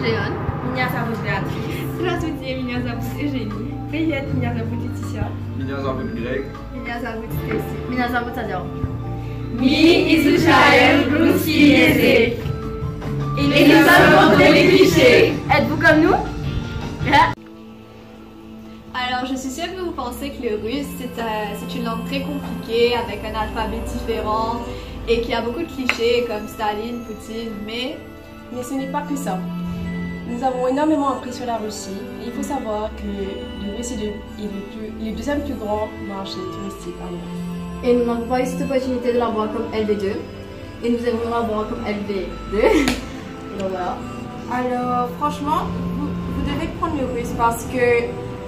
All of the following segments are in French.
Jeon. Меня зовут Беатрис. Здравствуйте, меня зовут Евгений. Привет, меня зовут Летисия. Меня зовут Грег. Меня зовут Стейси. Меня зовут Адел. Мы изучаем русский язык. Et nous avons des clichés. Êtes-vous comme nous? Alors, je suis sûre que vous pensez que le russe, c'est une langue très compliquée, avec un alphabet différent, et qu'il y a beaucoup de clichés comme Staline, Poutine, mais ce n'est pas que ça. Nous avons énormément appris sur la Russie. Et il faut savoir que le Russe est le deuxième plus grand marché touristique en Europe. Et nous n'avons pas eu cette opportunité de la voir comme LV2. Et nous aimons la voir comme LV2. Donc voilà. Alors, franchement, vous devez prendre le russe parce que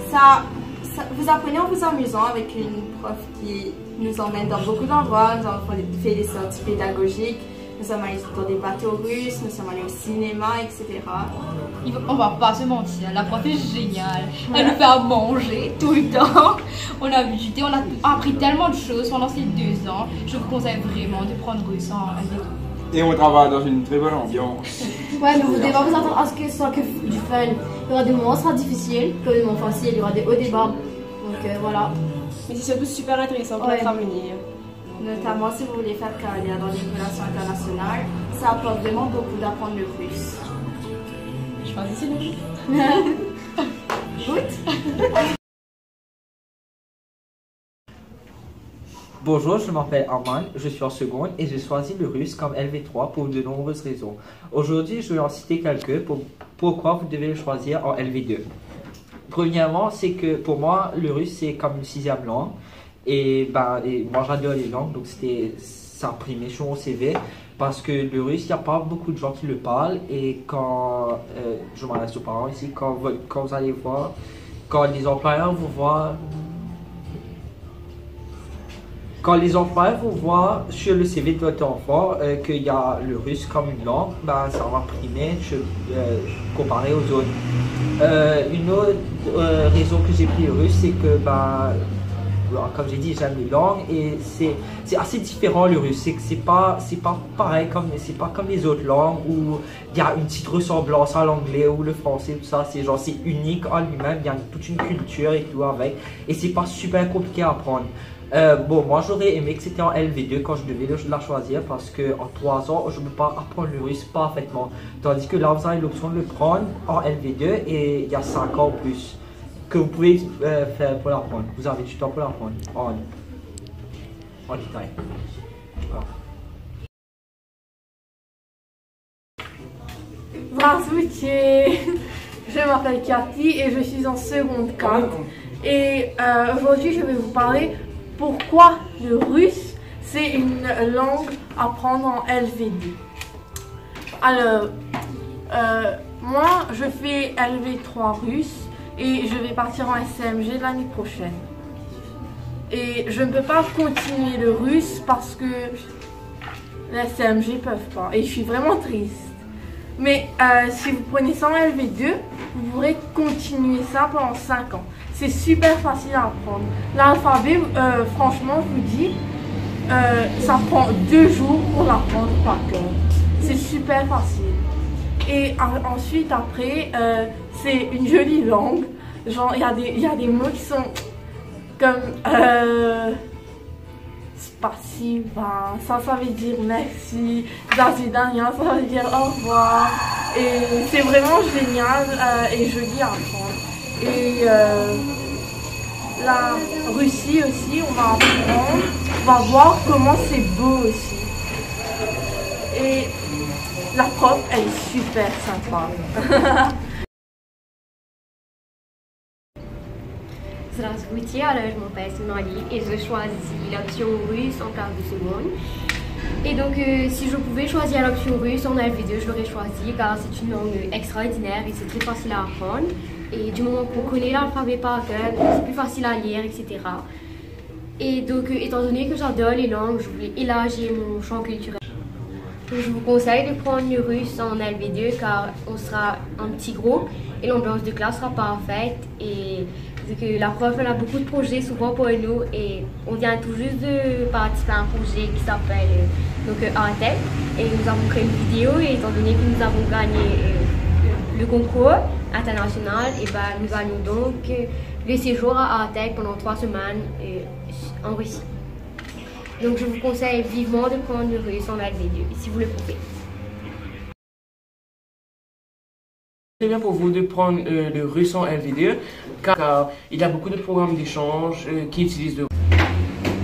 ça, vous apprenez en vous amusant avec une prof qui nous emmène dans beaucoup d'endroits. Nous avons fait des sorties pédagogiques. Nous sommes allés dans des bateaux russes, nous sommes allés au cinéma, etc. On va pas se mentir, la prof est géniale. Elle nous fait à manger tout le temps. On a visité, on a appris tellement de choses pendant ces 2 ans. Je vous conseille vraiment de prendre russe en LV2. Et on travaille dans une très bonne ambiance. Ouais, mais vous devez pas vous attendre à ce que ce soit que du fun. Il y aura des moments où ce sera difficile, comme des moments faciles, il y aura des hauts débats. Donc voilà. Mais c'est surtout super intéressant pour notre avenir. Notamment si vous voulez faire carrière dans les relations internationales, ça apporte vraiment beaucoup d'apprendre le russe. Choisissez le russe. Bonjour, je m'appelle Arman, je suis en seconde et j'ai choisi le russe comme LV3 pour de nombreuses raisons. Aujourd'hui, je vais en citer quelques pour pourquoi vous devez le choisir en LV2. Premièrement, c'est que pour moi, le russe c'est comme une 6e langue. Et moi j'adore les langues, donc ça a primé sur mon CV parce que le russe, il n'y a pas beaucoup de gens qui le parlent. Et quand je m'adresse aux parents ici, quand vous allez voir, quand les employeurs vous voient, sur le CV de votre enfant qu'il y a le russe comme une langue, ça va primer comparé aux autres. Une autre raison que j'ai pris le russe, c'est que comme j'ai dit, j'aime les langues et c'est assez différent le russe. C'est pas pareil, c'est pas comme les autres langues où il y a une petite ressemblance à l'anglais ou le français, tout ça. C'est unique en lui-même, il y a toute une culture et tout avec. Et c'est pas super compliqué à apprendre. Moi j'aurais aimé que c'était en LV2 quand je devais la choisir parce que en 3 ans je ne peux pas apprendre le russe parfaitement. Tandis que là vous avez l'option de le prendre en LV2 et il y a 5 ans en plus que vous pouvez faire pour l'apprendre. Vous avez du temps pour l'apprendre en détail. Voilà. Здравствуйте, je m'appelle Cathy et je suis en seconde 4. Et aujourd'hui je vais vous parler pourquoi le russe c'est une langue à prendre en LV2. Alors, moi je fais LV3 russe et je vais partir en SMG l'année prochaine. Et je ne peux pas continuer le russe parce que les SMG ne peuvent pas. Et je suis vraiment triste. Mais si vous prenez ça en LV2, vous pourrez continuer ça pendant 5 ans. C'est super facile à apprendre. L'alphabet, franchement, je vous dis, ça prend 2 jours pour l'apprendre par cœur. C'est super facile. Et ensuite, après, c'est une jolie langue. Genre, il y a des mots qui sont comme spasiba, ça veut dire merci. Zazidanyan, ça veut dire au revoir. Et c'est vraiment génial et joli à apprendre. Et la Russie aussi, on va apprendre, on va voir comment c'est beau aussi. Et la prof, elle est super sympa. Здравствуйте, alors je m'appelle Sonali et je choisis l'option russe en classe de seconde. Et donc si je pouvais choisir l'option russe en LV2, je l'aurais choisi car c'est une langue extraordinaire et c'est très facile à apprendre. Et du moment qu'on connaît l'alphabet par cœur, c'est plus facile à lire, etc. Et donc étant donné que j'adore les langues, je voulais élargir mon champ culturel. Donc, je vous conseille de prendre le russe en LV2 car on sera un petit groupe et l'ambiance de classe sera parfaite. Et que la prof elle a beaucoup de projets souvent pour nous et on vient tout juste de participer à un projet qui s'appelle Artel et nous avons créé une vidéo et étant donné que nous avons gagné le concours international, et nous allons donc le séjour à Artek pendant 3 semaines en Russie. Donc je vous conseille vivement de prendre le russe en LV2 si vous le pouvez. C'est bien pour vous de prendre le russe en LV2 car il y a beaucoup de programmes d'échange qui utilisent le.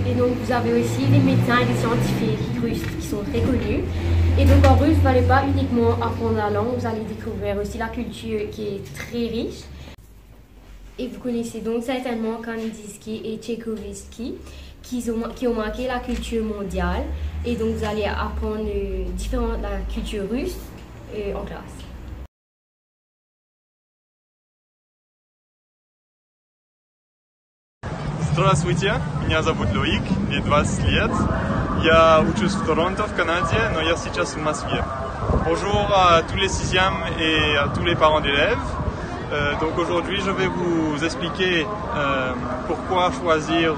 Et donc vous avez aussi des médecins et des scientifiques russes qui sont très connus. Et donc en russe, vous n'allez pas uniquement apprendre la langue, vous allez découvrir aussi la culture qui est très riche. Et vous connaissez donc certainement Kandinsky et Tchaïkovski qui ont marqué la culture mondiale. Et donc vous allez apprendre la culture russe en classe. Здравствуйте, меня зовут Лоик, мне 20 лет. Я учусь в Торонто, в Канаде, но я сейчас в Москве. Bonjour à tous les 6e et à tous les parents d'élèves. Donc aujourd'hui, je vais vous expliquer pourquoi choisir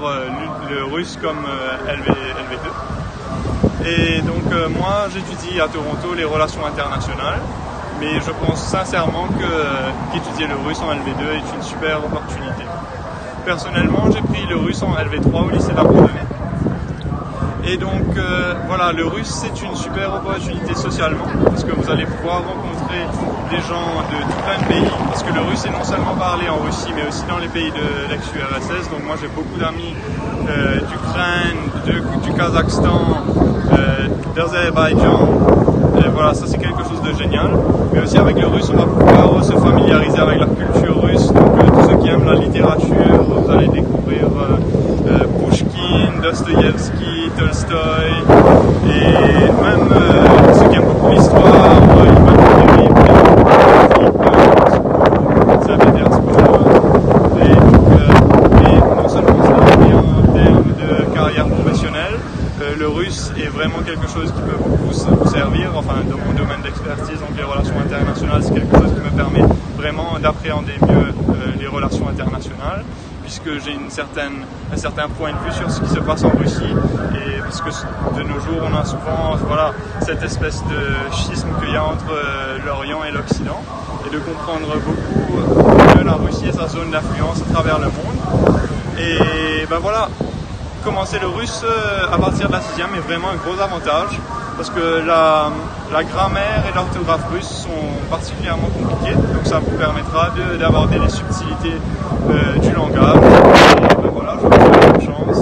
le russe comme LV2. Et donc moi, j'étudie à Toronto les relations internationales, mais je pense sincèrement qu'étudier le russe en LV2 est une super opportunité. Personnellement, j'ai pris le russe en LV3 au lycée d'Abandonné. Et donc, voilà, le russe, c'est une super opportunité socialement, parce que vous allez pouvoir rencontrer des gens de tout plein de pays, parce que le russe est non seulement parlé en Russie, mais aussi dans les pays de l'ex-URSS. Donc moi, j'ai beaucoup d'amis d'Ukraine, du Kazakhstan, d'Azerbaïdjan. Et voilà, ça c'est quelque chose de génial. Mais aussi avec le russe, on va pouvoir se familiariser avec la culture russe. Donc tous ceux qui aiment la littérature, vous allez découvrir Pushkin, Dostoïevski, Tolstoï, et même ceux qui aiment beaucoup l'histoire, Ivan Philippe, et non seulement ça, mais en termes de carrière professionnelle, le russe est vraiment quelque chose qui peut beaucoup vous servir, enfin dans mon domaine d'expertise, donc les relations internationales, c'est quelque chose qui me permet vraiment d'appréhender mieux les relations internationales, puisque j'ai un certain point de vue sur ce qui se passe en Russie, et parce que de nos jours on a souvent cette espèce de schisme qu'il y a entre l'Orient et l'Occident, et de comprendre beaucoup mieux la Russie et sa zone d'influence à travers le monde. Et ben voilà, commencer le russe à partir de la 6e est vraiment un gros avantage, parce que la grammaire et l'orthographe russe sont particulièrement compliquées, donc ça vous permettra d'aborder les subtilités du langage. Et ben voilà, je vous souhaite bonne chance.